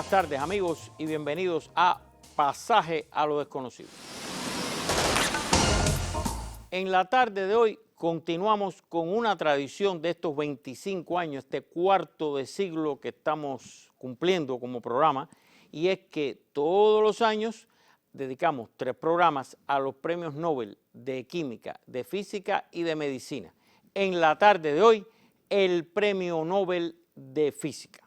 Buenas tardes, amigos, y bienvenidos a Pasaje a lo Desconocido. En la tarde de hoy continuamos con una tradición de estos 25 años, este cuarto de siglo que estamos cumpliendo como programa, y es que todos los años dedicamos 3 programas a los premios Nobel de Química, de Física y de Medicina. En la tarde de hoy, el Premio Nobel de Física.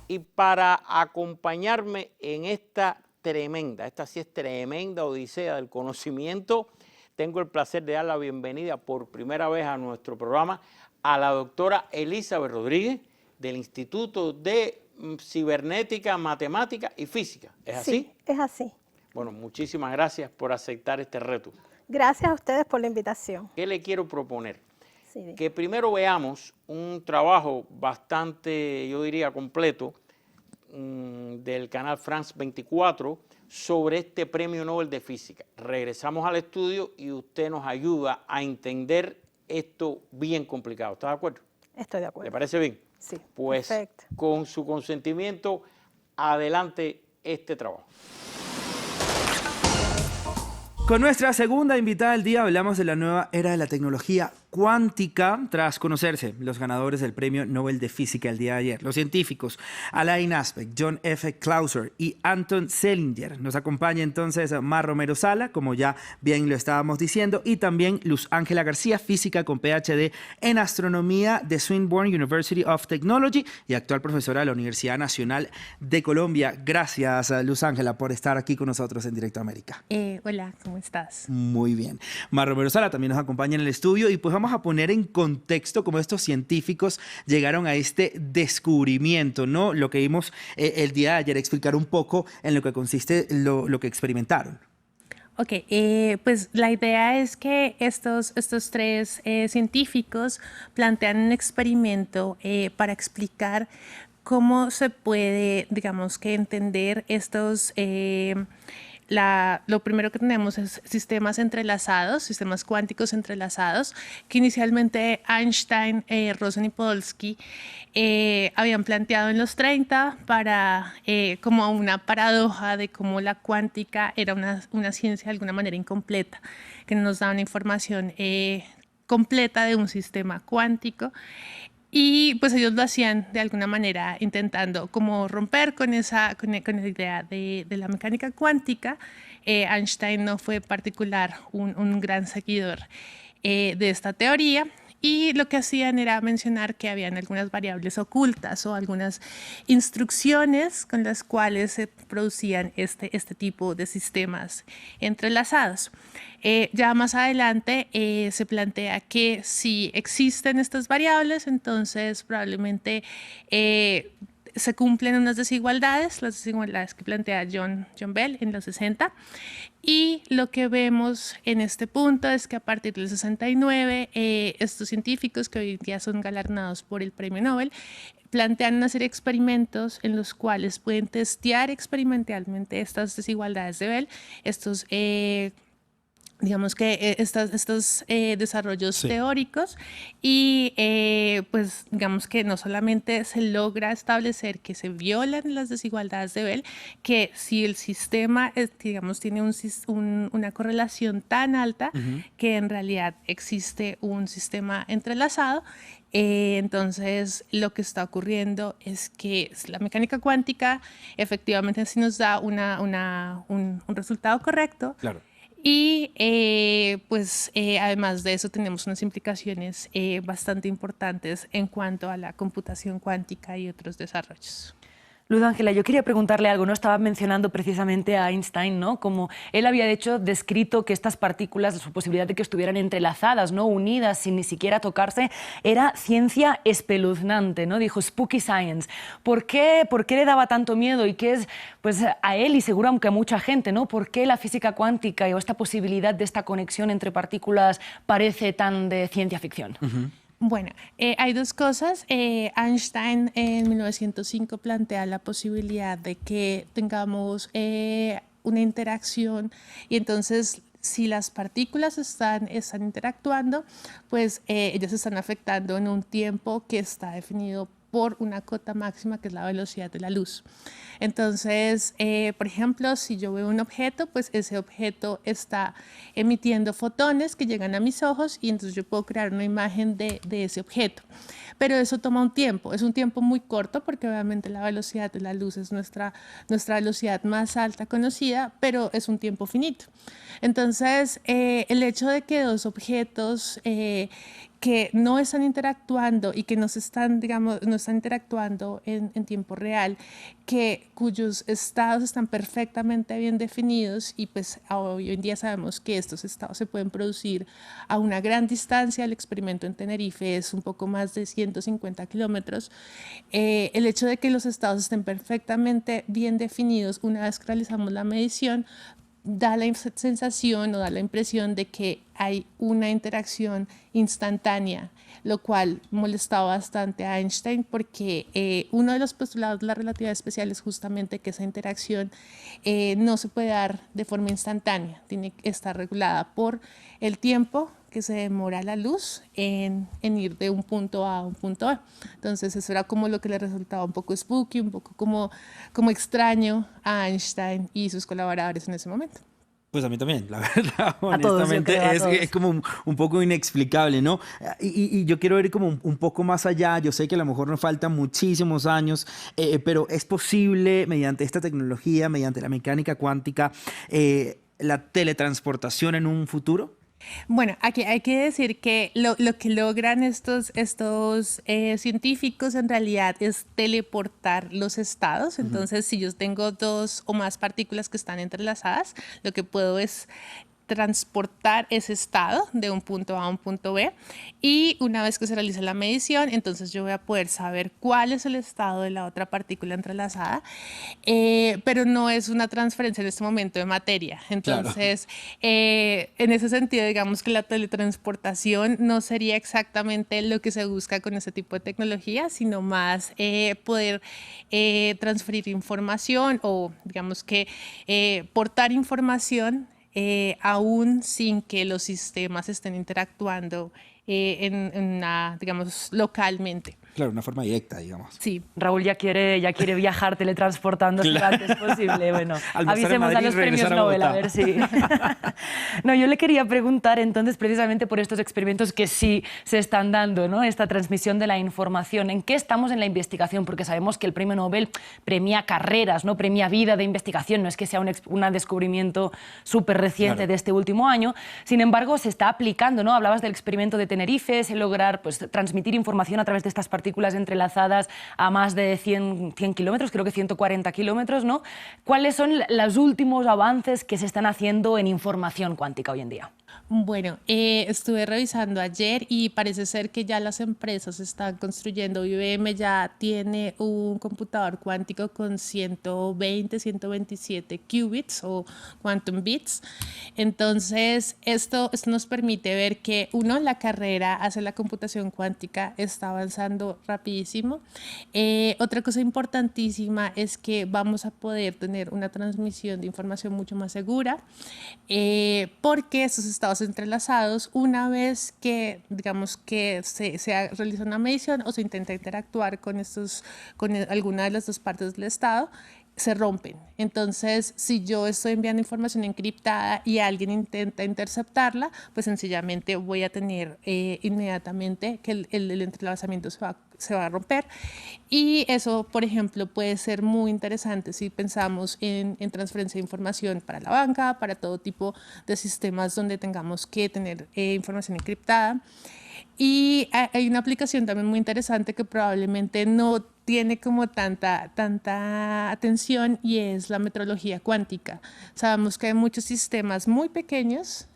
Y para acompañarme en esta sí es tremenda odisea del conocimiento, tengo el placer de dar la bienvenida por primera vez a nuestro programa a la doctora Elizabeth Rodríguez del Instituto de Cibernética, Matemática y Física. ¿Es así? Sí, es así. Bueno, muchísimas gracias por aceptar este reto. Gracias a ustedes por la invitación. ¿Qué le quiero proponer? Sí. Que primero veamos un trabajo bastante, yo diría, completo del canal France 24 sobre este Premio Nobel de Física. Regresamos al estudio y usted nos ayuda a entender esto bien complicado. ¿Está de acuerdo? Estoy de acuerdo. ¿Le parece bien? Sí, pues, perfecto. Con su consentimiento, adelante este trabajo. Con nuestra segunda invitada del día hablamos de la nueva era de la tecnología cuántica tras conocerse los ganadores del Premio Nobel de Física el día de ayer. Los científicos Alain Aspect, John F. Clauser y Anton Zeilinger. Nos acompaña entonces Mar Romero Sala, como ya bien lo estábamos diciendo, y también Luz Ángela García, física con PhD en astronomía de Swinburne University of Technology y actual profesora de la Universidad Nacional de Colombia. Gracias, Luz Ángela, por estar aquí con nosotros en Directo América. Hola, ¿cómo estás? Muy bien. Mar Romero Sala también nos acompaña en el estudio y pues vamos a poner en contexto cómo estos científicos llegaron a este descubrimiento, ¿no? Lo que vimos el día de ayer, explicar un poco en lo que consiste lo que experimentaron. Ok, pues la idea es que estos 3 científicos plantean un experimento para explicar cómo se puede, digamos que entender estos... Lo primero que tenemos es sistemas entrelazados, sistemas cuánticos entrelazados, que inicialmente Einstein, Rosen y Podolsky habían planteado en los 30 para como una paradoja de cómo la cuántica era una ciencia de alguna manera incompleta, que no nos daba una información completa de un sistema cuántico. Y pues ellos lo hacían de alguna manera intentando como romper con esa idea de la mecánica cuántica. Einstein no fue particular un gran seguidor de esta teoría. Y lo que hacían era mencionar que habían algunas variables ocultas o algunas instrucciones con las cuales se producían este tipo de sistemas entrelazados. Ya más adelante se plantea que si existen estas variables, entonces probablemente se cumplen unas desigualdades, las desigualdades que plantea John Bell en los 60. Y lo que vemos en este punto es que a partir del 69, estos científicos que hoy día son galardonados por el Premio Nobel, plantean una serie de experimentos en los cuales pueden testear experimentalmente estas desigualdades de Bell, digamos que estos desarrollos teóricos y pues digamos que no solamente se logra establecer que se violan las desigualdades de Bell, que si el sistema digamos tiene una correlación tan alta que en realidad existe un sistema entrelazado. Entonces lo que está ocurriendo es que la mecánica cuántica efectivamente sí nos da un resultado correcto. Claro. Y además de eso tenemos unas implicaciones bastante importantes en cuanto a la computación cuántica y otros desarrollos. Luz Ángela, yo quería preguntarle algo, ¿no? Estaba mencionando precisamente a Einstein, ¿no? Como él había descrito que estas partículas, su posibilidad de que estuvieran entrelazadas, ¿no? Unidas sin ni siquiera tocarse, era ciencia espeluznante, ¿no? Dijo spooky science. ¿Por qué le daba tanto miedo? Y qué es, pues a él y seguro aunque a mucha gente, ¿no? ¿Por qué la física cuántica o esta posibilidad de esta conexión entre partículas parece tan de ciencia ficción? Bueno, hay 2 cosas. Einstein en 1905 plantea la posibilidad de que tengamos una interacción y entonces si las partículas están interactuando, pues ellas se están afectando en un tiempo que está definido por una cota máxima que es la velocidad de la luz. Entonces, por ejemplo, si yo veo un objeto, pues ese objeto está emitiendo fotones que llegan a mis ojos y entonces yo puedo crear una imagen de ese objeto. Pero eso toma un tiempo, es un tiempo muy corto porque obviamente la velocidad de la luz es nuestra velocidad más alta conocida, pero es un tiempo finito. Entonces, el hecho de que dos objetos que no están interactuando y que no están interactuando en tiempo real, cuyos estados están perfectamente bien definidos y pues hoy en día sabemos que estos estados se pueden producir a una gran distancia. El experimento en Tenerife es un poco más de 150 kilómetros. El hecho de que los estados estén perfectamente bien definidos una vez que realizamos la medición da la sensación o da la impresión de que hay una interacción instantánea, lo cual molestaba bastante a Einstein porque uno de los postulados de la relatividad especial es justamente que esa interacción no se puede dar de forma instantánea, tiene que estar regulada por el tiempo que se demora la luz en ir de un punto A a un punto B. Entonces eso era como lo que le resultaba un poco spooky, un poco como extraño a Einstein y sus colaboradores en ese momento. Pues a mí también, la verdad, A todos, yo honestamente, creo, a todos. es como un poco inexplicable, ¿no? Y yo quiero ir como un poco más allá. Yo sé que a lo mejor nos faltan muchísimos años, pero es posible, mediante esta tecnología, mediante la mecánica cuántica, la teletransportación en un futuro. Bueno, aquí hay que decir que lo que logran estos científicos en realidad es teleportar los estados. Entonces, si yo tengo dos o más partículas que están entrelazadas, lo que puedo es transportar ese estado de un punto A a un punto B y una vez que se realice la medición, entonces yo voy a poder saber cuál es el estado de la otra partícula entrelazada, pero no es una transferencia en este momento de materia. Entonces, en ese sentido, digamos que la teletransportación no sería exactamente lo que se busca con ese tipo de tecnología, sino más poder transferir información o digamos que portar información aún sin que los sistemas estén interactuando digamos, localmente. Claro, una forma directa, digamos. Sí. Raúl ya quiere viajar teletransportándose lo antes posible. Bueno, Almorzar en avisemos a Madrid los y premios regresar a Nobel a Bogotá. ver si... No, yo le quería preguntar entonces precisamente por estos experimentos que sí se están dando, ¿no? Esta transmisión de la información. ¿En qué estamos en la investigación? Porque sabemos que el premio Nobel premia carreras, no premia vida de investigación. No es que sea un descubrimiento súper reciente de este último año. Sin embargo, se está aplicando, ¿no? Hablabas del experimento de Tenerife, es lograr pues, transmitir información a través de estas partículas entrelazadas a más de 100 kilómetros, creo que 140 kilómetros, ¿no? ¿Cuáles son los últimos avances que se están haciendo en información cuántica hoy en día? Bueno, estuve revisando ayer y parece ser que ya las empresas están construyendo. IBM ya tiene un computador cuántico con 120, 127 qubits o quantum bits. Entonces, esto nos permite ver que, uno, la carrera hacia la computación cuántica está avanzando rapidísimo. Otra cosa importantísima es que vamos a poder tener una transmisión de información mucho más segura, porque estos estados entrelazados, una vez que digamos que se realiza una medición o se intenta interactuar con alguna de las dos partes del estado, se rompen. Entonces, si yo estoy enviando información encriptada y alguien intenta interceptarla, pues sencillamente voy a tener inmediatamente que el entrelazamiento se va a romper. Y eso, por ejemplo, puede ser muy interesante si pensamos en transferencia de información para la banca, para todo tipo de sistemas donde tengamos que tener información encriptada. Y hay una aplicación también muy interesante que probablemente no tiene como tanta atención y es la metrología cuántica. Sabemos que hay muchos sistemas muy pequeños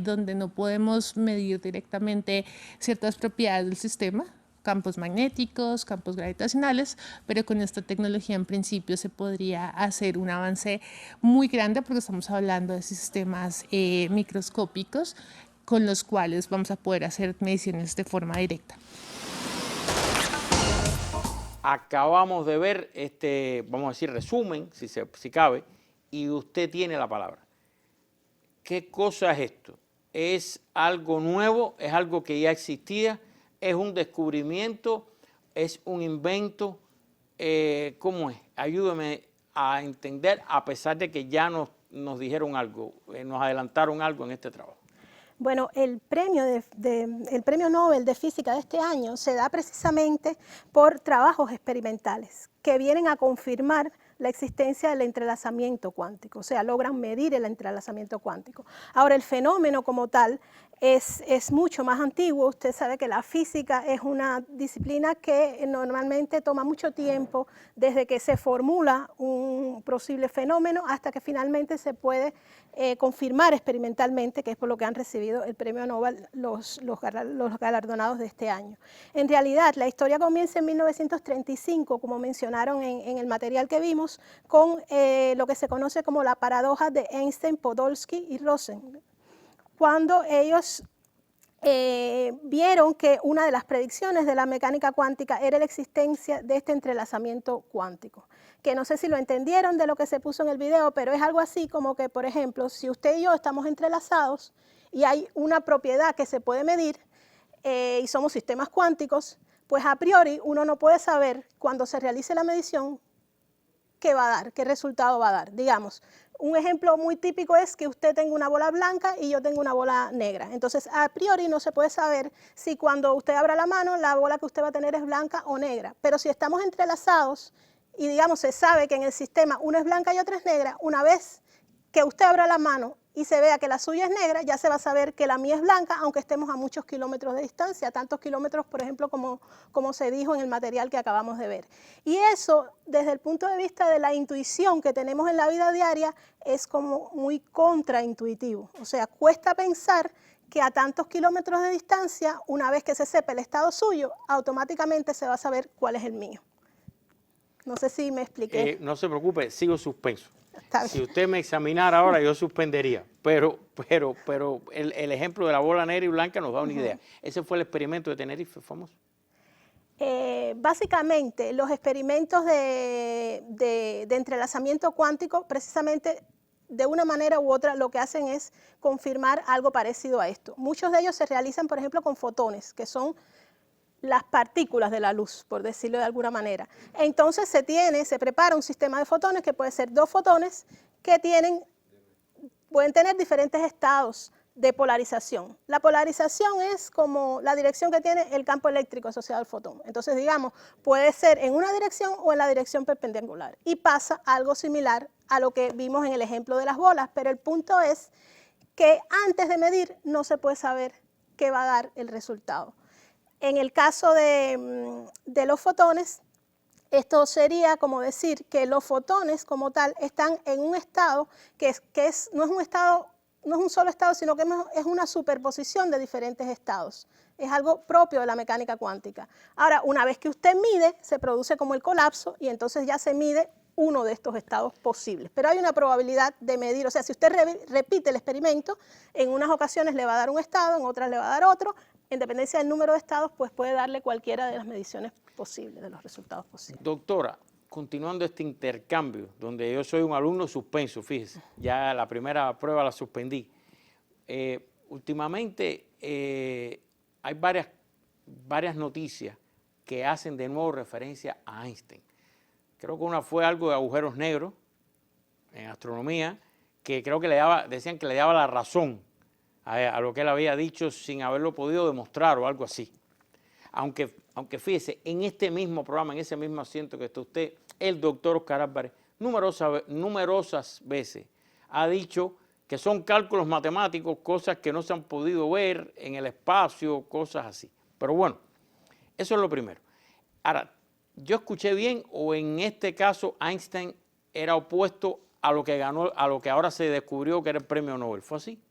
donde no podemos medir directamente ciertas propiedades del sistema, campos magnéticos, campos gravitacionales, pero con esta tecnología en principio se podría hacer un avance muy grande porque estamos hablando de sistemas microscópicos con los cuales vamos a poder hacer mediciones de forma directa. Acabamos de ver vamos a decir, resumen, si cabe, y usted tiene la palabra. ¿Qué cosa es esto? ¿Es algo nuevo? ¿Es algo que ya existía? ¿Es un descubrimiento? es un invento, ¿cómo es? Ayúdame a entender, a pesar de que ya nos dijeron algo, nos adelantaron algo en este trabajo. Bueno, el premio Nobel de Física de este año se da precisamente por trabajos experimentales que vienen a confirmar la existencia del entrelazamiento cuántico, o sea, logran medir el entrelazamiento cuántico. Ahora, el fenómeno como tal es mucho más antiguo. Usted sabe que la física es una disciplina que normalmente toma mucho tiempo desde que se formula un posible fenómeno hasta que finalmente se puede confirmar experimentalmente, que es por lo que han recibido el premio Nobel los galardonados de este año. En realidad, la historia comienza en 1935, como mencionaron en el material que vimos, con lo que se conoce como la paradoja de Einstein, Podolsky y Rosen, cuando ellos vieron que una de las predicciones de la mecánica cuántica era la existencia de este entrelazamiento cuántico, que no sé si lo entendieron de lo que se puso en el video, pero es algo así como que, por ejemplo, si usted y yo estamos entrelazados y hay una propiedad que se puede medir y somos sistemas cuánticos, pues a priori uno no puede saber cuando se realice la medición qué va a dar, qué resultado va a dar. Digamos, un ejemplo muy típico es que usted tenga una bola blanca y yo tengo una bola negra. Entonces, a priori no se puede saber si cuando usted abra la mano, la bola que usted va a tener es blanca o negra. Pero si estamos entrelazados y, digamos, se sabe que en el sistema una es blanca y otra es negra, una vez que usted abra la mano y se vea que la suya es negra, ya se va a saber que la mía es blanca, aunque estemos a muchos kilómetros de distancia, tantos kilómetros, por ejemplo, como se dijo en el material que acabamos de ver. Y eso, desde el punto de vista de la intuición que tenemos en la vida diaria, es como muy contraintuitivo. O sea, cuesta pensar que a tantos kilómetros de distancia, una vez que se sepa el estado suyo, automáticamente se va a saber cuál es el mío. No sé si me expliqué. No se preocupe, sigo suspenso. Está Si bien. usted me examinara ahora, yo suspendería. Pero el ejemplo de la bola negra y blanca nos da una idea. Ese fue el experimento de Tenerife famoso. Básicamente, los experimentos de entrelazamiento cuántico, precisamente de una manera u otra, lo que hacen es confirmar algo parecido a esto. Muchos de ellos se realizan, por ejemplo, con fotones, que son las partículas de la luz, por decirlo de alguna manera. Entonces se prepara un sistema de fotones que puede ser dos fotones que pueden tener diferentes estados de polarización. La polarización es como la dirección que tiene el campo eléctrico asociado al fotón. Entonces, digamos, puede ser en una dirección o en la dirección perpendicular. Y pasa algo similar a lo que vimos en el ejemplo de las bolas, pero el punto es que antes de medir no se puede saber qué va a dar el resultado. En el caso de los fotones, esto sería como decir que los fotones como tal están en un estado no es un solo estado, sino que es una superposición de diferentes estados. Es algo propio de la mecánica cuántica. Ahora, una vez que usted mide, se produce como el colapso y entonces ya se mide uno de estos estados posibles. Pero hay una probabilidad de medir, o sea, si usted repite el experimento, en unas ocasiones le va a dar un estado, en otras le va a dar otro. En dependencia del número de estados, pues puede darle cualquiera de las mediciones posibles, de los resultados posibles. Doctora, continuando este intercambio, donde yo soy un alumno suspenso, fíjese, ya la primera prueba la suspendí. Últimamente hay varias noticias que hacen de nuevo referencia a Einstein. Creo que una fue algo de agujeros negros en astronomía, que creo que decían que le daba la razón a lo que él había dicho sin haberlo podido demostrar o algo así. Aunque fíjese, en este mismo programa, en ese mismo asiento que está usted, el doctor Oscar Álvarez, numerosas veces ha dicho que son cálculos matemáticos, cosas que no se han podido ver en el espacio, cosas así. Pero bueno, eso es lo primero. Ahora, ¿yo escuché bien o en este caso Einstein era opuesto a lo que ganó, a lo que ahora se descubrió que era el premio Nobel? ¿Fue así?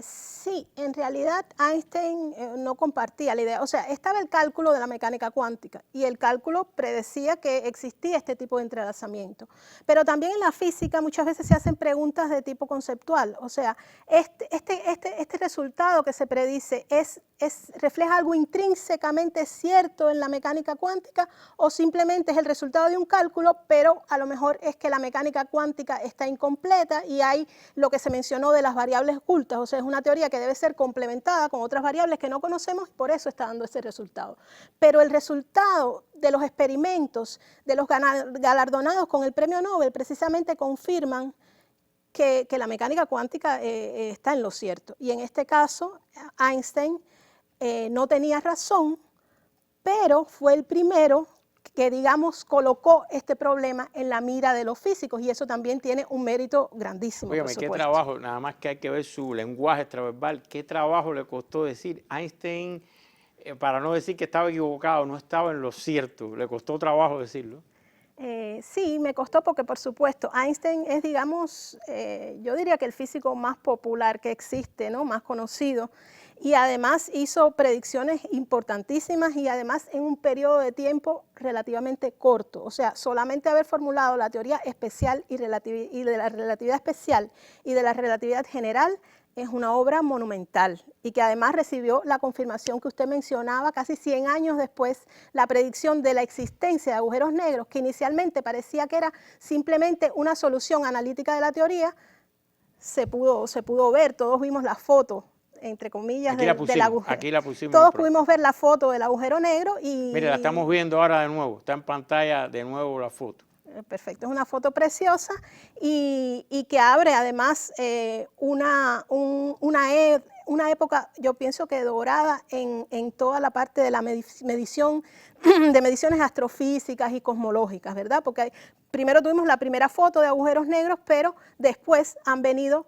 Sí, en realidad Einstein no compartía la idea. O sea, estaba el cálculo de la mecánica cuántica y el cálculo predecía que existía este tipo de entrelazamiento. Pero también en la física muchas veces se hacen preguntas de tipo conceptual. O sea, este resultado que se predice es refleja algo intrínsecamente cierto en la mecánica cuántica o simplemente es el resultado de un cálculo, pero a lo mejor es que la mecánica cuántica está incompleta y hay lo que se mencionó de las variables ocultas, o sea, es una teoría que debe ser complementada con otras variables que no conocemos y por eso está dando ese resultado. Pero el resultado de los experimentos de los galardonados con el premio Nobel precisamente confirman que la mecánica cuántica está en lo cierto. Y en este caso, Einstein no tenía razón, pero fue el primero que, digamos, colocó este problema en la mira de los físicos y eso también tiene un mérito grandísimo. Óigame, qué trabajo, nada más que hay que ver su lenguaje extraverbal, qué trabajo le costó decir Einstein, para no decir que estaba equivocado, no estaba en lo cierto, le costó trabajo decirlo. Sí, me costó porque, por supuesto, Einstein es, digamos, yo diría que el físico más popular que existe, ¿no? Más conocido, y además hizo predicciones importantísimas y además en un periodo de tiempo relativamente corto. O sea, solamente haber formulado la teoría especial y de la relatividad especial y de la relatividad general es una obra monumental y que además recibió la confirmación que usted mencionaba casi 100 años después, la predicción de la existencia de agujeros negros, que inicialmente parecía que era simplemente una solución analítica de la teoría, se pudo ver, todos vimos la foto, entre comillas, del agujero. Aquí la pusimos. Todos pudimos ver la foto del agujero negro y... Mire, la estamos viendo ahora de nuevo, está en pantalla de nuevo la foto. Perfecto, es una foto preciosa y que abre además una época, yo pienso que dorada en toda la parte de la medición, de mediciones astrofísicas y cosmológicas, ¿verdad? Porque primero tuvimos la primera foto de agujeros negros, pero después han venido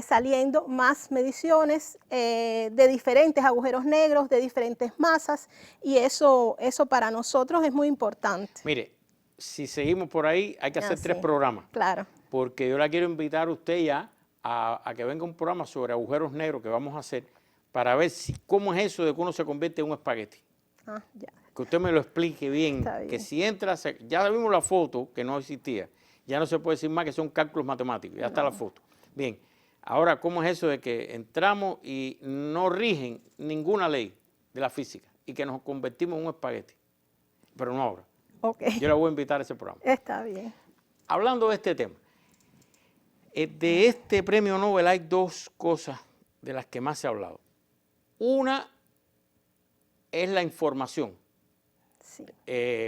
saliendo más mediciones de diferentes agujeros negros, de diferentes masas, y eso para nosotros es muy importante. Mire, si seguimos por ahí, hay que hacer 3 programas. Claro. Porque yo la quiero invitar a usted ya a que venga un programa sobre agujeros negros que vamos a hacer para ver cómo es eso de que uno se convierte en un espagueti. Ya. Que usted me lo explique bien, que si entra, ya vimos la foto que no existía, ya no se puede decir más que son cálculos matemáticos, ya está la foto. Bien, ahora, ¿cómo es eso de que entramos y no rigen ninguna ley de la física y que nos convertimos en un espagueti? Pero no ahora. Okay. Yo la voy a invitar a ese programa. Está bien. Hablando de este tema, de este premio Nobel hay 2 cosas de las que más se ha hablado. Una es la información. Sí.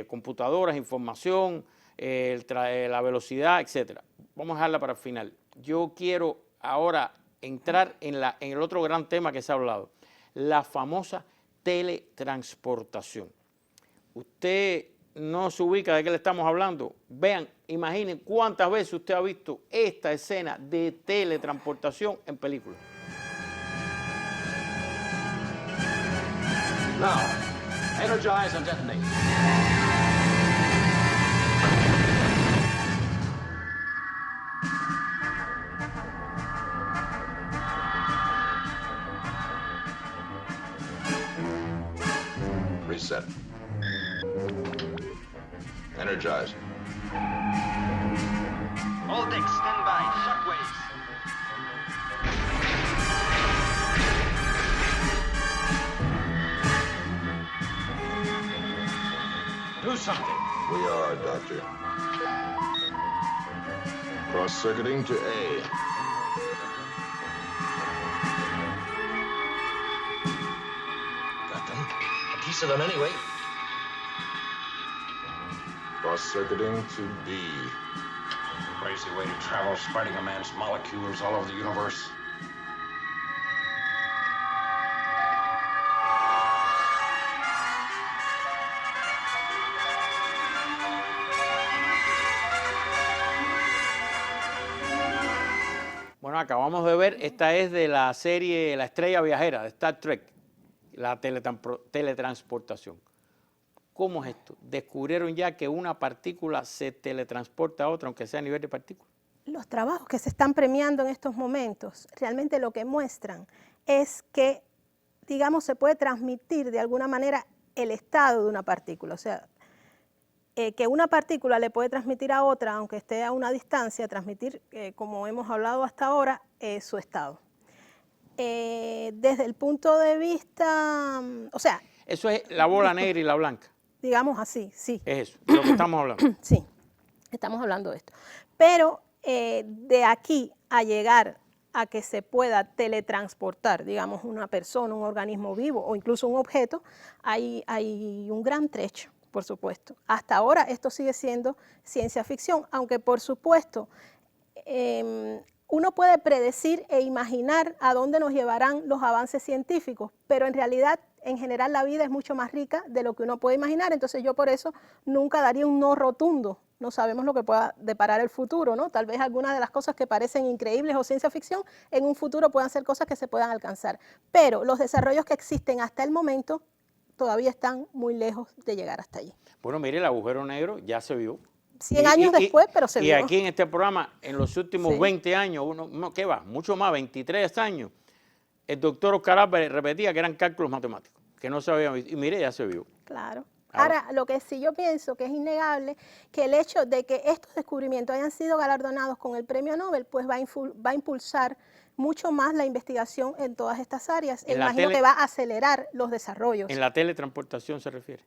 Computadoras, información, la velocidad, etc. Vamos a dejarla para el final. Yo quiero ahora entrar en el otro gran tema que se ha hablado, la famosa teletransportación. Usted no se ubica de qué le estamos hablando. Vean, imaginen cuántas veces usted ha visto esta escena de teletransportación en películas. Now, energize and detonate. Reset. Energize. All decks, stand by. Shockwaves. Do something. We are, Doctor. Cross-circuiting to A. Got them. A piece of them anyway. Cross-circuiting to B. Crazy way to travel, spreading a man's molecules all over the universe. Bueno, acabamos de ver, esta es de la serie La Estrella Viajera de Star Trek, la teletransportación. ¿Cómo es esto? ¿Descubrieron ya que una partícula se teletransporta a otra, aunque sea a nivel de partícula? Los trabajos que se están premiando en estos momentos realmente lo que muestran es que, digamos, se puede transmitir de alguna manera el estado de una partícula. O sea, que una partícula le puede transmitir a otra, aunque esté a una distancia, transmitir, como hemos hablado hasta ahora, su estado. Desde el punto de vista, o sea, Eso es la bola negra y la blanca. digamos así, sí. Es eso, de lo que estamos hablando. Sí, estamos hablando de esto. Pero de aquí a llegar a que se pueda teletransportar, digamos, una persona, un organismo vivo o incluso un objeto, hay un gran trecho, por supuesto. Hasta ahora esto sigue siendo ciencia ficción, aunque por supuesto uno puede predecir e imaginar a dónde nos llevarán los avances científicos, pero en realidad, en general, la vida es mucho más rica de lo que uno puede imaginar. Entonces yo por eso nunca daría un no rotundo. No sabemos lo que pueda deparar el futuro, ¿no? Tal vez algunas de las cosas que parecen increíbles o ciencia ficción, en un futuro puedan ser cosas que se puedan alcanzar. Pero los desarrollos que existen hasta el momento todavía están muy lejos de llegar hasta allí. Bueno, mire, el agujero negro ya se vio. 100 años después, pero se vio. Y aquí en este programa, en los últimos 20 años, ¿qué va? Mucho más, 23 años, el doctor Oscar Álvarez repetía que eran cálculos matemáticos, que no se habían visto. Y mire, ya se vio. Claro. Ahora, lo que sí yo pienso que es innegable, que el hecho de que estos descubrimientos hayan sido galardonados con el premio Nobel, pues va a impulsar mucho más la investigación en todas estas áreas. Imagino que va a acelerar los desarrollos. ¿En la teletransportación se refiere?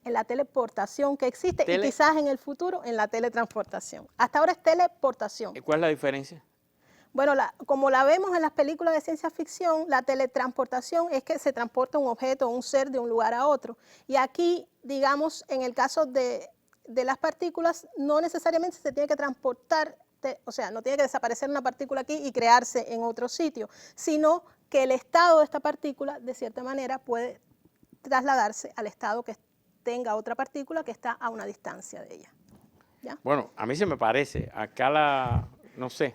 En la teleportación que existe y quizás en el futuro en la teletransportación. Hasta ahora es teleportación. ¿Cuál es la diferencia? Bueno, como la vemos en las películas de ciencia ficción, la teletransportación es que se transporta un objeto o un ser de un lugar a otro. Y aquí, digamos, en el caso de las partículas, no necesariamente se tiene que transportar, o sea, no tiene que desaparecer una partícula aquí y crearse en otro sitio, sino que el estado de esta partícula, de cierta manera, puede trasladarse al estado que tenga otra partícula que está a una distancia de ella. ¿Ya? Bueno, a mí se me parece, acá no sé,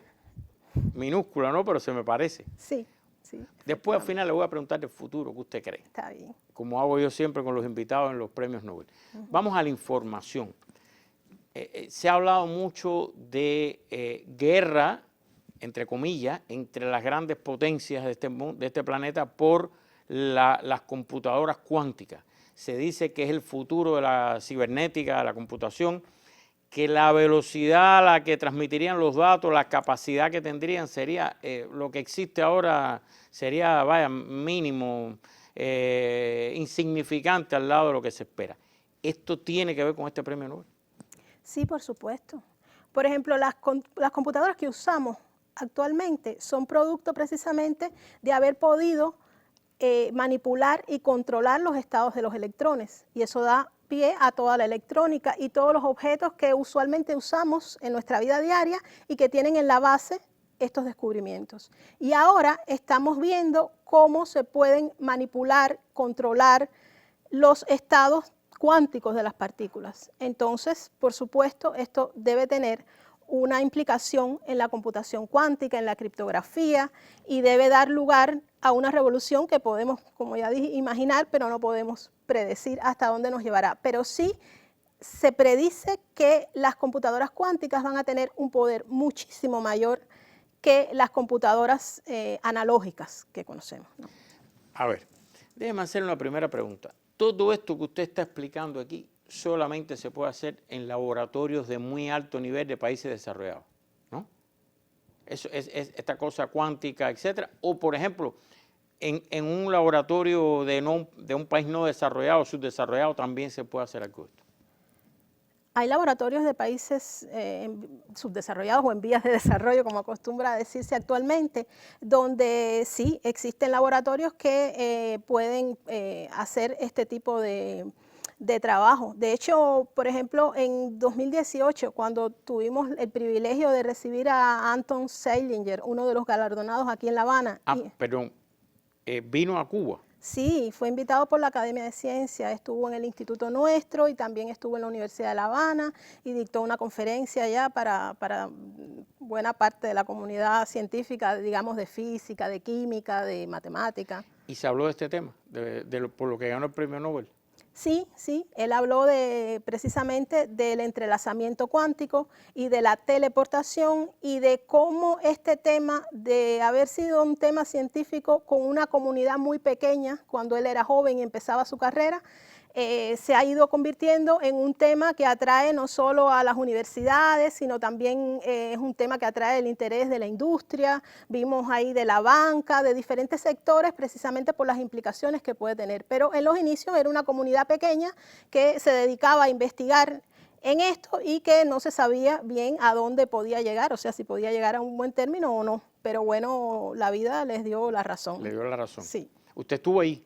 minúscula, ¿no? Pero se me parece. Sí, sí. Después al final le voy a preguntar del futuro, ¿qué usted cree? Está bien. Como hago yo siempre con los invitados en los premios Nobel. Vamos a la información. Se ha hablado mucho de guerra, entre comillas, entre las grandes potencias de este planeta por las computadoras cuánticas. Se dice que es el futuro de la cibernética, de la computación, que la velocidad a la que transmitirían los datos, la capacidad que tendrían sería, lo que existe ahora sería, vaya, mínimo, insignificante al lado de lo que se espera. ¿Esto tiene que ver con este premio Nobel? Sí, por supuesto. Por ejemplo, las computadoras que usamos actualmente son producto precisamente de haber podido manipular y controlar los estados de los electrones. Y eso da pie a toda la electrónica y todos los objetos que usualmente usamos en nuestra vida diaria y que tienen en la base estos descubrimientos. Y ahora estamos viendo cómo se pueden manipular, controlar los estados cuánticos de las partículas. Entonces, por supuesto, esto debe tener una implicación en la computación cuántica, en la criptografía, y debe dar lugar a una revolución que podemos, como ya dije, imaginar, pero no podemos predecir hasta dónde nos llevará. Pero sí se predice que las computadoras cuánticas van a tener un poder muchísimo mayor que las computadoras analógicas que conocemos, ¿no? A ver, déjeme hacer una primera pregunta. Todo esto que usted está explicando aquí solamente se puede hacer en laboratorios de muy alto nivel de países desarrollados, ¿no? Eso es esta cosa cuántica, etcétera. O, por ejemplo, en un laboratorio de un país no desarrollado, subdesarrollado, también se puede hacer algo de esto. Hay laboratorios de países subdesarrollados o en vías de desarrollo, como acostumbra decirse actualmente, donde sí existen laboratorios que pueden hacer este tipo de trabajo. De hecho, por ejemplo, en 2018, cuando tuvimos el privilegio de recibir a Anton Zeilinger, uno de los galardonados aquí en La Habana. Perdón, ¿vino a Cuba? Sí, fue invitado por la Academia de Ciencias, estuvo en el instituto nuestro y también estuvo en la Universidad de La Habana y dictó una conferencia allá para buena parte de la comunidad científica, digamos, de física, de química, de matemática. ¿Y se habló de este tema, por lo que ganó el premio Nobel? Sí, sí, él habló precisamente del entrelazamiento cuántico y de la teleportación y de cómo este tema, de haber sido un tema científico con una comunidad muy pequeña cuando él era joven y empezaba su carrera, se ha ido convirtiendo en un tema que atrae no solo a las universidades, sino también es un tema que atrae el interés de la industria, vimos ahí de la banca, de diferentes sectores, precisamente por las implicaciones que puede tener. Pero en los inicios era una comunidad pequeña que se dedicaba a investigar en esto y que no se sabía bien a dónde podía llegar, o sea, si podía llegar a un buen término o no. Pero bueno, la vida les dio la razón. Le dio la razón. Sí. ¿Usted estuvo ahí?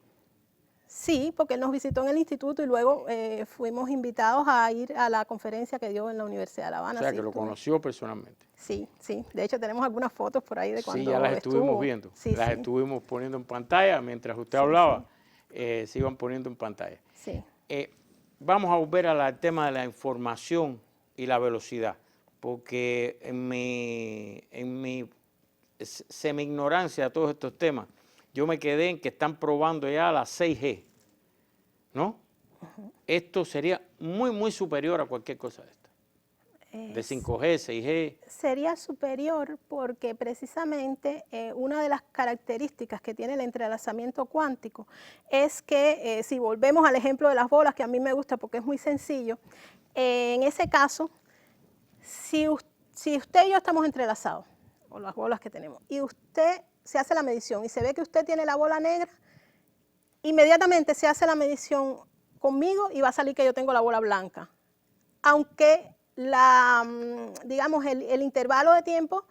Sí, porque él nos visitó en el instituto y luego fuimos invitados a ir a la conferencia que dio en la Universidad de La Habana. O sea, sí, que lo estuve. conoció personalmente. Sí, sí. De hecho, tenemos algunas fotos por ahí de cuando Sí, ya las estuvimos estuvo. viendo. Sí, las sí. estuvimos poniendo en pantalla. Mientras usted hablaba, se iban poniendo en pantalla. Sí. Vamos a volver al tema de la información y la velocidad, porque en mi semi-ignorancia de todos estos temas, yo me quedé en que están probando ya la 6G, ¿no? Esto sería muy, muy superior a cualquier cosa de esto. De 5G, 6G. Sería superior porque precisamente una de las características que tiene el entrelazamiento cuántico es que, si volvemos al ejemplo de las bolas, que a mí me gusta porque es muy sencillo, en ese caso, si usted y yo estamos entrelazados, o las bolas que tenemos, y usted se hace la medición y se ve que usted tiene la bola negra, inmediatamente se hace la medición conmigo y va a salir que yo tengo la bola blanca. Aunque digamos, el intervalo de tiempo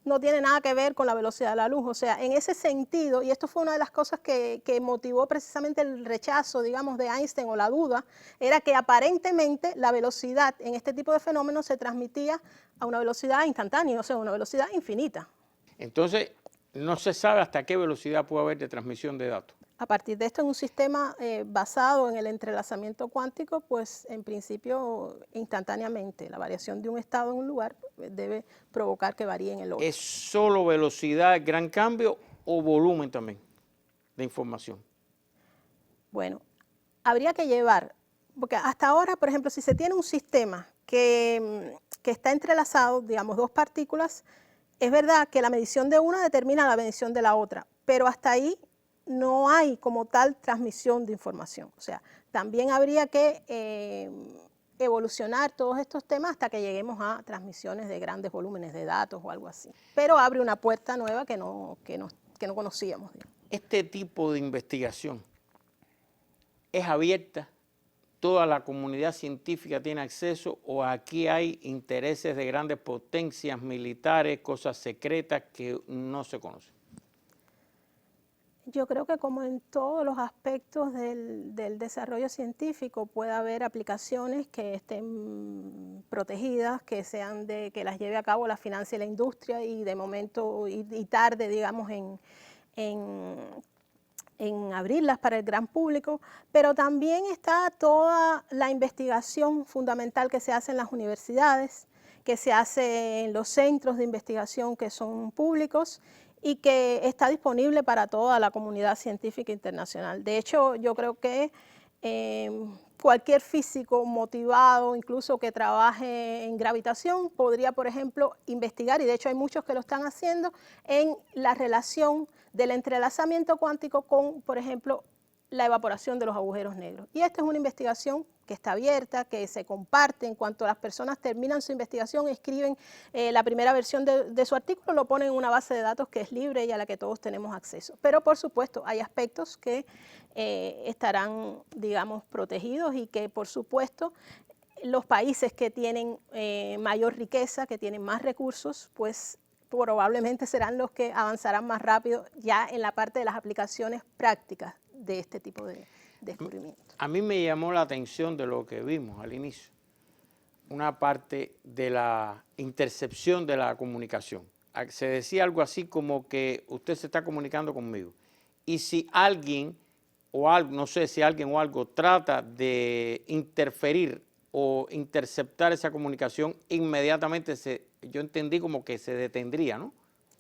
no tiene nada que ver con la velocidad de la luz. O sea, en ese sentido, y esto fue una de las cosas que motivó precisamente el rechazo, digamos, de Einstein o la duda, era que aparentemente la velocidad en este tipo de fenómenos se transmitía a una velocidad instantánea, o sea, una velocidad infinita. Entonces, no se sabe hasta qué velocidad puede haber de transmisión de datos. A partir de esto, en un sistema basado en el entrelazamiento cuántico, pues en principio instantáneamente la variación de un estado en un lugar debe provocar que varíe en el otro. ¿Es solo velocidad, gran cambio o volumen también de información? Bueno, habría que llevar, porque hasta ahora, por ejemplo, si se tiene un sistema que está entrelazado, digamos, dos partículas, es verdad que la medición de una determina la medición de la otra, pero hasta ahí no hay como tal transmisión de información. O sea, también habría que evolucionar todos estos temas hasta que lleguemos a transmisiones de grandes volúmenes de datos o algo así. Pero abre una puerta nueva que no conocíamos. Digamos. Este tipo de investigación es abierta, toda la comunidad científica tiene acceso, o aquí hay intereses de grandes potencias militares, cosas secretas que no se conocen. Yo creo que como en todos los aspectos del desarrollo científico puede haber aplicaciones que estén protegidas, que sean que las lleve a cabo la finanza y la industria y de momento y tarde, digamos, en abrirlas para el gran público, pero también está toda la investigación fundamental que se hace en las universidades, que se hace en los centros de investigación que son públicos y que está disponible para toda la comunidad científica internacional. De hecho, yo creo que cualquier físico motivado, incluso que trabaje en gravitación, podría, por ejemplo, investigar, y de hecho hay muchos que lo están haciendo, en la relación del entrelazamiento cuántico con, por ejemplo, la evaporación de los agujeros negros. Y esta es una investigación que está abierta, que se comparte. En cuanto las personas terminan su investigación, escriben la primera versión de su artículo, lo ponen en una base de datos que es libre y a la que todos tenemos acceso. Pero, por supuesto, hay aspectos que estarán, digamos, protegidos y que, por supuesto, los países que tienen mayor riqueza, que tienen más recursos, pues probablemente serán los que avanzarán más rápido ya en la parte de las aplicaciones prácticas de este tipo de descubrimientos. A mí me llamó la atención de lo que vimos al inicio, una parte de la intercepción de la comunicación. Se decía algo así como que usted se está comunicando conmigo y si alguien o algo, no sé si alguien o algo trata de interferir o interceptar esa comunicación, inmediatamente yo entendí como que se detendría, ¿no?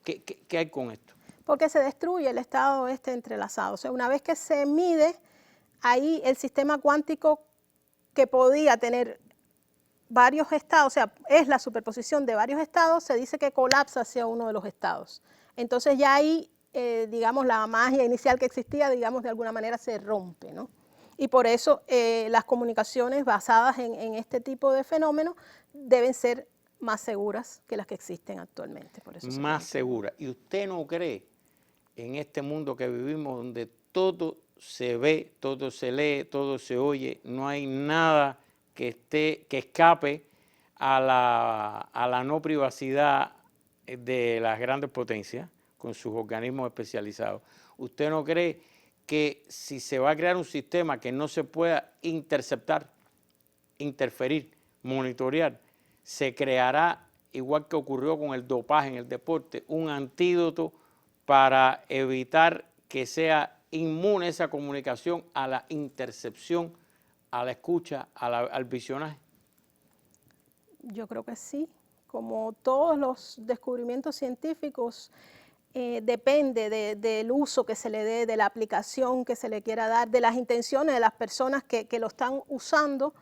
¿Qué hay con esto? Porque se destruye el estado entrelazado. O sea, una vez que se mide, ahí el sistema cuántico que podía tener varios estados, o sea, es la superposición de varios estados, se dice que colapsa hacia uno de los estados. Entonces ya ahí, digamos, la magia inicial que existía, digamos, de alguna manera se rompe, ¿no? Y por eso las comunicaciones basadas en este tipo de fenómenos deben ser más seguras que las que existen actualmente. Por eso Más segura. ¿Y usted no cree en este mundo que vivimos donde todo se ve, todo se lee, todo se oye, no hay nada que escape a la no privacidad de las grandes potencias con sus organismos especializados? ¿Usted no cree que si se va a crear un sistema que no se pueda interceptar, interferir, monitorear, se creará, igual que ocurrió con el dopaje en el deporte, un antídoto para evitar que sea inmune esa comunicación a la intercepción, a la escucha, al visionaje? Yo creo que sí. Como todos los descubrimientos científicos, depende del uso que se le dé, de la aplicación que se le quiera dar, de las intenciones de las personas que lo están usando,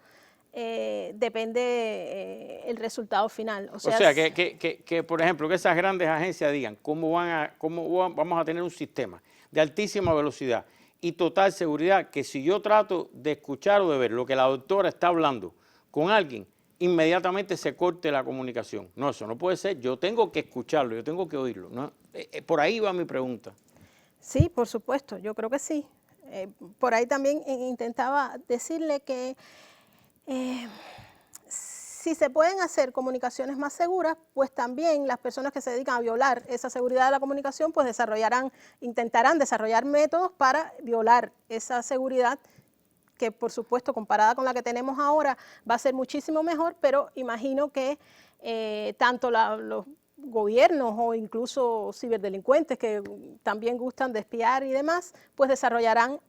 depende el resultado final. O sea que, por ejemplo, que esas grandes agencias digan vamos a tener un sistema de altísima velocidad y total seguridad, que si yo trato de escuchar o de ver lo que la doctora está hablando con alguien, inmediatamente se corte la comunicación. No, eso no puede ser. Yo tengo que escucharlo, yo tengo que oírlo, ¿no? Por ahí va mi pregunta. Sí, por supuesto, yo creo que sí. Por ahí también intentaba decirle que si se pueden hacer comunicaciones más seguras, pues también las personas que se dedican a violar esa seguridad de la comunicación, pues intentarán desarrollar métodos para violar esa seguridad, que por supuesto comparada con la que tenemos ahora va a ser muchísimo mejor, pero imagino que tanto los gobiernos o incluso ciberdelincuentes que también gustan de espiar y demás, pues desarrollarán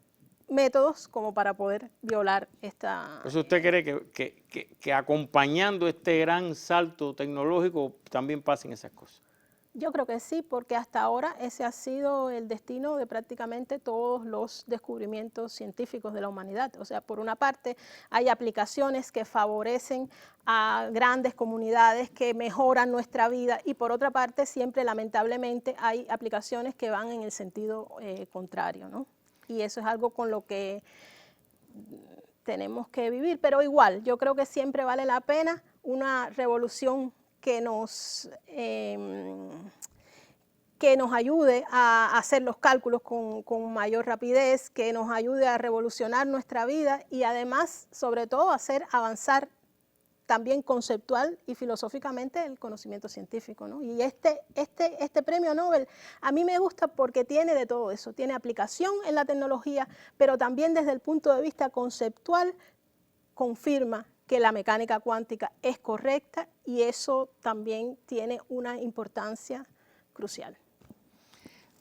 métodos como para poder violar esta... Entonces, ¿usted cree que acompañando este gran salto tecnológico también pasen esas cosas? Yo creo que sí, porque hasta ahora ese ha sido el destino de prácticamente todos los descubrimientos científicos de la humanidad. O sea, por una parte hay aplicaciones que favorecen a grandes comunidades, que mejoran nuestra vida, y por otra parte siempre lamentablemente hay aplicaciones que van en el sentido contrario, ¿no? Y eso es algo con lo que tenemos que vivir, pero igual yo creo que siempre vale la pena una revolución que nos ayude a hacer los cálculos con mayor rapidez, que nos ayude a revolucionar nuestra vida y además, sobre todo, hacer avanzar también conceptual y filosóficamente el conocimiento científico, ¿no? Y este premio Nobel a mí me gusta porque tiene de todo eso, tiene aplicación en la tecnología, pero también desde el punto de vista conceptual confirma que la mecánica cuántica es correcta y eso también tiene una importancia crucial.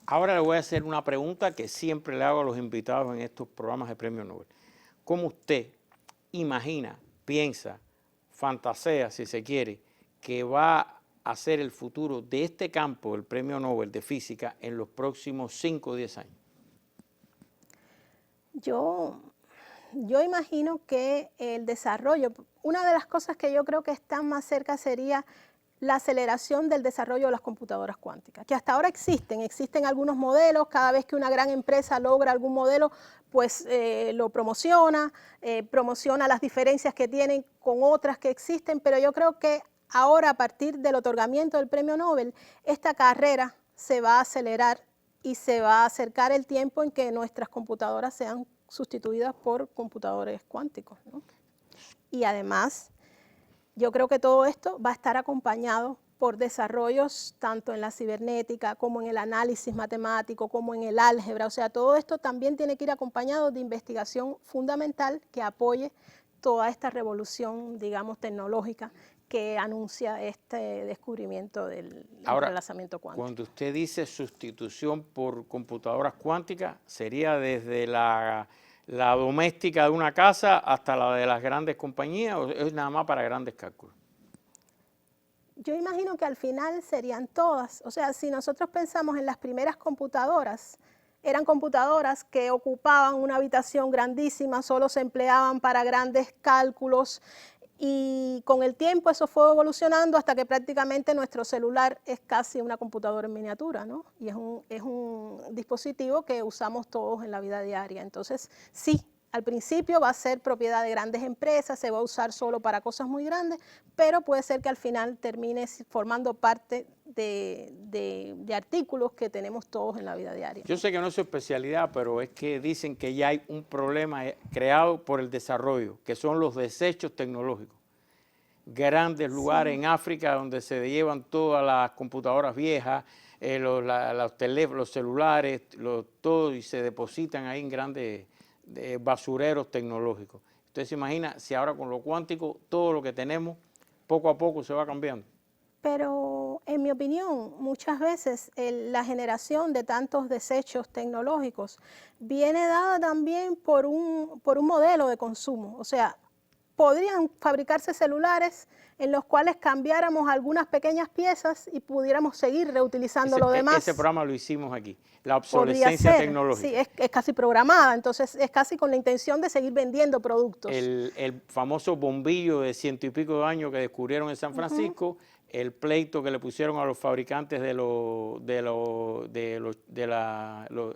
Ahora le voy a hacer una pregunta que siempre le hago a los invitados en estos programas de Premio Nobel. ¿Cómo usted imagina, piensa, fantasea, si se quiere, que va a ser el futuro de este campo del Premio Nobel de Física en los próximos 5 o 10 años? Yo imagino que el desarrollo, una de las cosas que yo creo que están más cerca sería la aceleración del desarrollo de las computadoras cuánticas, que hasta ahora existen algunos modelos, cada vez que una gran empresa logra algún modelo, pues lo promociona las diferencias que tienen con otras que existen, pero yo creo que ahora a partir del otorgamiento del premio Nobel, esta carrera se va a acelerar y se va a acercar el tiempo en que nuestras computadoras sean sustituidas por computadores cuánticos, ¿no? Y además, yo creo que todo esto va a estar acompañado por desarrollos tanto en la cibernética como en el análisis matemático, como en el álgebra. O sea, todo esto también tiene que ir acompañado de investigación fundamental que apoye toda esta revolución, digamos, tecnológica que anuncia este descubrimiento del entrelazamiento cuántico. Cuando usted dice sustitución por computadoras cuánticas, ¿sería desde la doméstica de una casa hasta la de las grandes compañías o es nada más para grandes cálculos? Yo imagino que al final serían todas. O sea, si nosotros pensamos en las primeras computadoras, eran computadoras que ocupaban una habitación grandísima, solo se empleaban para grandes cálculos y con el tiempo eso fue evolucionando hasta que prácticamente nuestro celular es casi una computadora en miniatura, ¿no? Y es un dispositivo que usamos todos en la vida diaria. Entonces, sí, al principio va a ser propiedad de grandes empresas, se va a usar solo para cosas muy grandes, pero puede ser que al final termine formando parte de artículos que tenemos todos en la vida diaria. Yo sé que no es su especialidad, pero es que dicen que ya hay un problema creado por el desarrollo, que son los desechos tecnológicos. Grandes lugares en África donde se llevan todas las computadoras viejas, los teléfonos, los celulares, todo, y se depositan ahí en grandes basureros tecnológicos. Usted se imagina si ahora con lo cuántico todo lo que tenemos poco a poco se va cambiando. Pero en mi opinión, muchas veces la generación de tantos desechos tecnológicos viene dada también por un modelo de consumo. O sea, podrían fabricarse celulares en los cuales cambiáramos algunas pequeñas piezas y pudiéramos seguir reutilizando lo demás. Ese programa lo hicimos aquí, la obsolescencia tecnológica. Sí, es casi programada, entonces es casi con la intención de seguir vendiendo productos. El famoso bombillo de 100 y pico de años que descubrieron en San Francisco, el pleito que le pusieron a los fabricantes de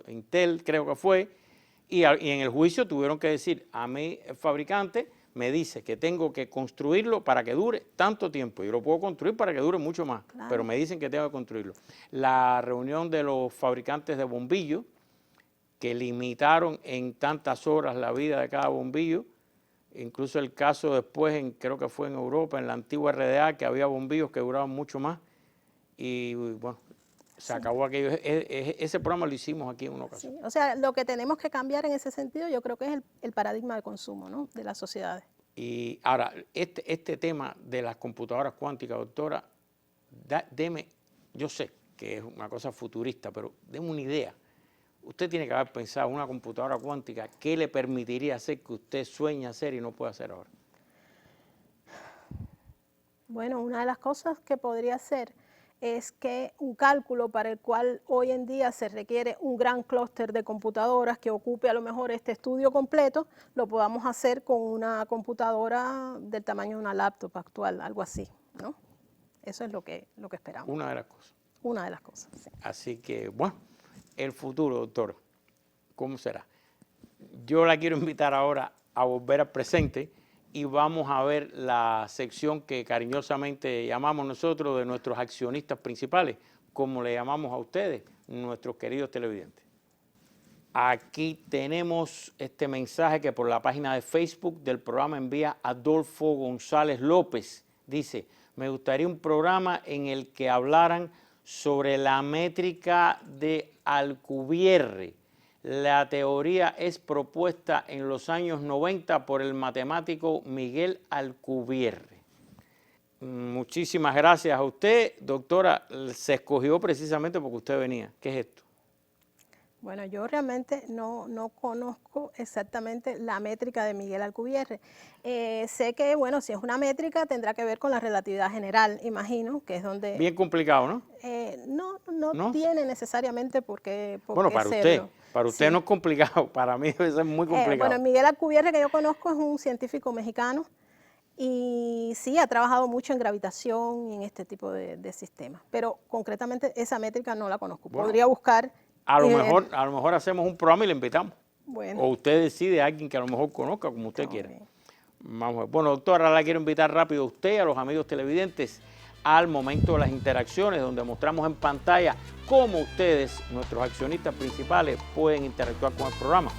Intel, creo que fue, y en el juicio tuvieron que decir, a mí el fabricante me dice que tengo que construirlo para que dure tanto tiempo. Yo lo puedo construir para que dure mucho más, claro, pero me dicen que tengo que construirlo. La reunión de los fabricantes de bombillos, que limitaron en tantas horas la vida de cada bombillo, incluso el caso después, creo que fue en Europa, en la antigua RDA, que había bombillos que duraban mucho más, y bueno, se acabó aquello. Ese programa lo hicimos aquí en una ocasión. Sí, o sea, lo que tenemos que cambiar en ese sentido yo creo que es el paradigma de consumo, ¿no?, de las sociedades. Y ahora, este tema de las computadoras cuánticas, doctora, deme, yo sé que es una cosa futurista, pero deme una idea. Usted tiene que haber pensado una computadora cuántica, ¿qué le permitiría hacer que usted sueña hacer y no puede hacer ahora? Bueno, una de las cosas que podría hacer es que un cálculo para el cual hoy en día se requiere un gran clúster de computadoras que ocupe a lo mejor este estudio completo, lo podamos hacer con una computadora del tamaño de una laptop actual, algo así, ¿no? Eso es lo que esperamos. Una de las cosas. Una de las cosas, sí. Así que, bueno, el futuro, doctor, ¿cómo será? Yo la quiero invitar ahora a volver al presente y vamos a ver la sección que cariñosamente llamamos nosotros de nuestros accionistas principales, como le llamamos a ustedes, nuestros queridos televidentes. Aquí tenemos este mensaje que por la página de Facebook del programa envía Adolfo González López. Dice, me gustaría un programa en el que hablaran sobre la métrica de Alcubierre. La teoría es propuesta en los años 90 por el matemático Miguel Alcubierre. Muchísimas gracias a usted, doctora. Se escogió precisamente porque usted venía. ¿Qué es esto? Bueno, yo realmente no conozco exactamente la métrica de Miguel Alcubierre. Sé que, bueno, si es una métrica tendrá que ver con la relatividad general, imagino, que es donde... Bien complicado, ¿no? No tiene necesariamente por qué bueno, para serlo. Para usted sí. No es complicado, para mí debe ser muy complicado. Bueno, Miguel Alcubierre, que yo conozco, es un científico mexicano y sí ha trabajado mucho en gravitación y en este tipo de sistemas, pero concretamente esa métrica no la conozco. Bueno, podría buscar... A lo mejor hacemos un programa y le invitamos. Bueno. O usted decide a alguien que a lo mejor conozca, como usted quiera. Bien. Vamos a ver. Bueno, doctora, ahora la quiero invitar rápido a usted, a los amigos televidentes, al momento de las interacciones, donde mostramos en pantalla cómo ustedes, nuestros accionistas principales, pueden interactuar con el programa.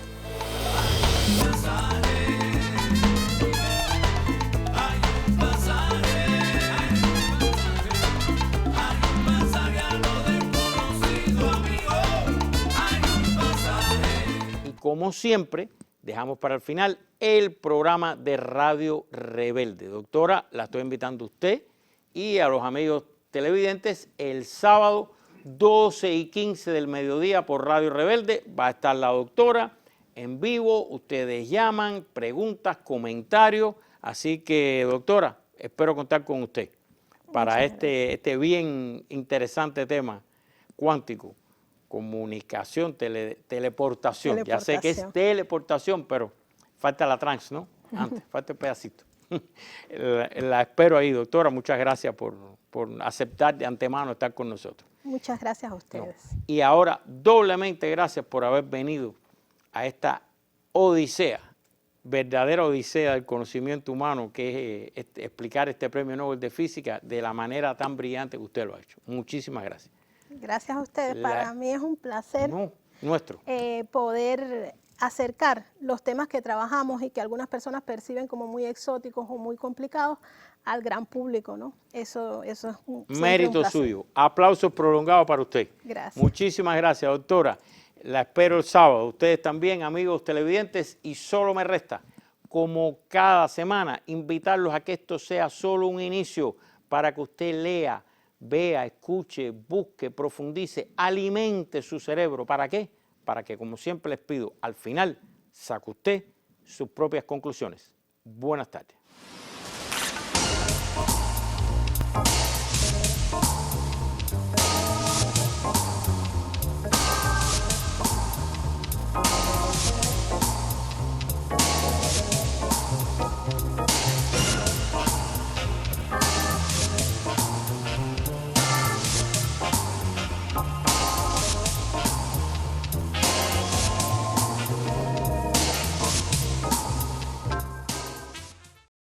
Como siempre, dejamos para el final el programa de Radio Rebelde. Doctora, la estoy invitando a usted y a los amigos televidentes el sábado 12:15 del mediodía por Radio Rebelde. Va a estar la doctora en vivo. Ustedes llaman, preguntas, comentarios. Así que, doctora, espero contar con usted para este bien interesante tema cuántico. Comunicación, teleportación. Ya sé que es teleportación, pero falta la trans, ¿no? Antes, falta el pedacito. La espero ahí, doctora. Muchas gracias por aceptar de antemano estar con nosotros. Muchas gracias a ustedes. Y ahora, doblemente gracias por haber venido a esta odisea verdadera odisea del conocimiento humano, que es explicar este Premio Nobel de Física de la manera tan brillante que usted lo ha hecho. Muchísimas gracias. Gracias a ustedes. Para mí es un placer poder acercar los temas que trabajamos y que algunas personas perciben como muy exóticos o muy complicados al gran público, ¿no? Eso es un mérito suyo. Aplausos prolongados para usted. Gracias. Muchísimas gracias, doctora. La espero el sábado. Ustedes también, amigos televidentes, y solo me resta, como cada semana, invitarlos a que esto sea solo un inicio para que usted lea, vea, escuche, busque, profundice, alimente su cerebro. ¿Para qué? Para que, como siempre les pido, al final saque usted sus propias conclusiones. Buenas tardes.